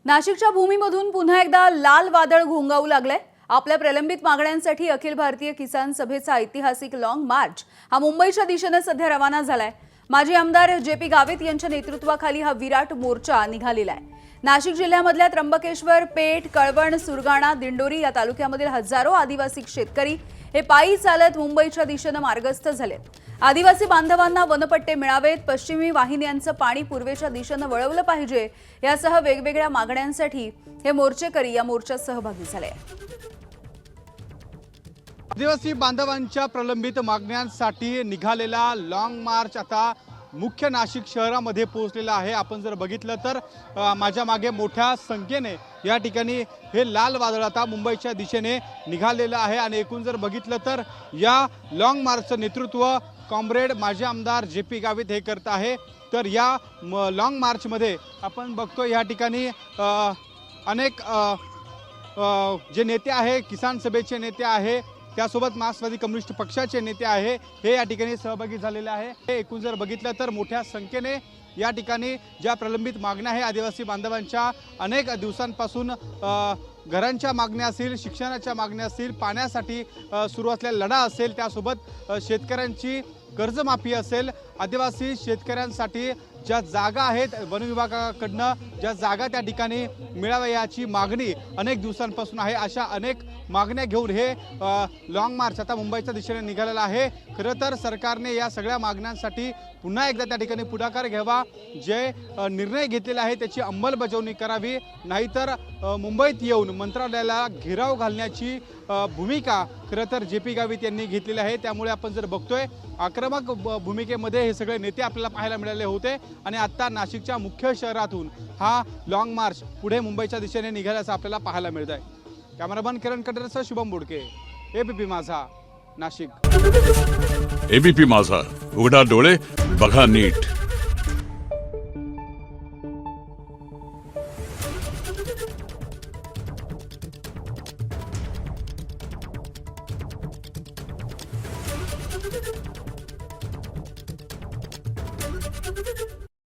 नाशिकच्या भूमीमधून पुन्हा एकदा लाल वादळ घोंगावू लागलंय। आपल्या प्रलंबित मागण्यांसाठी अखिल भारतीय किसान सभेचा ऐतिहासिक लॉंग मार्च हा मुंबईच्या दिशेने सध्या रवाना झालाय। माजी आमदार जेपी गावित यांच्या नेतृत्वाखाली हा विराट मोर्चा निघालेला आहे। नाशिक जिल्ह्यामधल्या त्र्यंबकेश्वर, पेठ, कळवण, सुरगाणा, दिंडोरी या तालुक्यामधील हजारो आदिवासी शेतकरी हे पायी चालत मुंबईच्या दिशेने मार्गस्थ झालेत। आदिवासी बांधवांना वनपट्टे मिळावेत, पश्चिमी वाहिन्यांचं पाणी पूर्वेच्या दिशेने वळवलं पाहिजे यासह वेगवेगळ्या मागण्यांसाठी हे मोर्चेकरी या मोर्चात सहभागी झाले। आदिवासी बांधवांच्या प्रलंबित मागण्यांसाठी निघालेला लॉंग मार्च आता मुख्य नाशिक शहरामध्ये पोहोचलेला आहे। आपण जर बघितलं तर माझ्या मागे मोठ्या संख्येने या ठिकाणी हे लाल वादळ आता मुंबईच्या दिशेने निघालेलं आहे आणि एकूण जर बघितलं तर या लॉंग मार्चचं नेतृत्व कॉम्रेड माजी आमदार जेपी गावित हे करत आहे। तर या लॉंग मार्चमध्ये आपण बघतो या ठिकाणी अनेक जे नेते आहे, किसान सभेचे नेते आहे, त्यासोबत मार्क्सवादी कम्युनिस्ट पक्षाचे नेते आहे, हे या ठिकाणी सहभागी झालेले आहे। हे एकूण जर बघितलं तर मोठ्या संख्येने या ठिकाणी ज्या प्रलंबित मागण्या आहे आदिवासी बांधवांच्या, अनेक दिवसांपासून घरांच्या मागण्या असतील, शिक्षणाच्या मागण्या असतील, पाण्यासाठी सुरू असलेला लढा असेल, त्यासोबत शेतकऱ्यांची कर्जमाफी असेल, आदिवासी शेतकऱ्यांसाठी ज्या जागा आहेत वन विभागाकडनं ज्या जागा त्या ठिकाणी मिळाव्या याची मागणी अनेक दिवसांपासून आहे। अशा अनेक मागण्या घेऊन हे लॉंग मार्च आता मुंबईच्या दिशेने निघालेलं आहे। खरं तर सरकारने या सगळ्या मागण्यांसाठी पुन्हा एकदा त्या ठिकाणी पुढाकार घ्यावा, जे निर्णय घेतलेले आहे त्याची अंमलबजावणी करावी, नाहीतर मुंबईत येऊन मंत्रालयाला घेराव घालण्याची भूमिका खरं तर जेपी गावित यांनी घेतलेली आहे। त्यामुळे आपण जर बघतोय आक्रमक भूमिकेमध्ये हे सगळे नेते आपल्याला पाहायला मिळाले होते आणि आता नाशिकच्या मुख्य शहरातून हा लॉंग मार्च पुढे मुंबईच्या दिशेने निघाल्याचं आपल्याला पाहायला मिळत आहे। कॅमेरामन किरण कटरेसह शुभम बोडके, एबीपी माझा, नाशिक। एबीपी माझा, उघडा डोळे बघा नीट।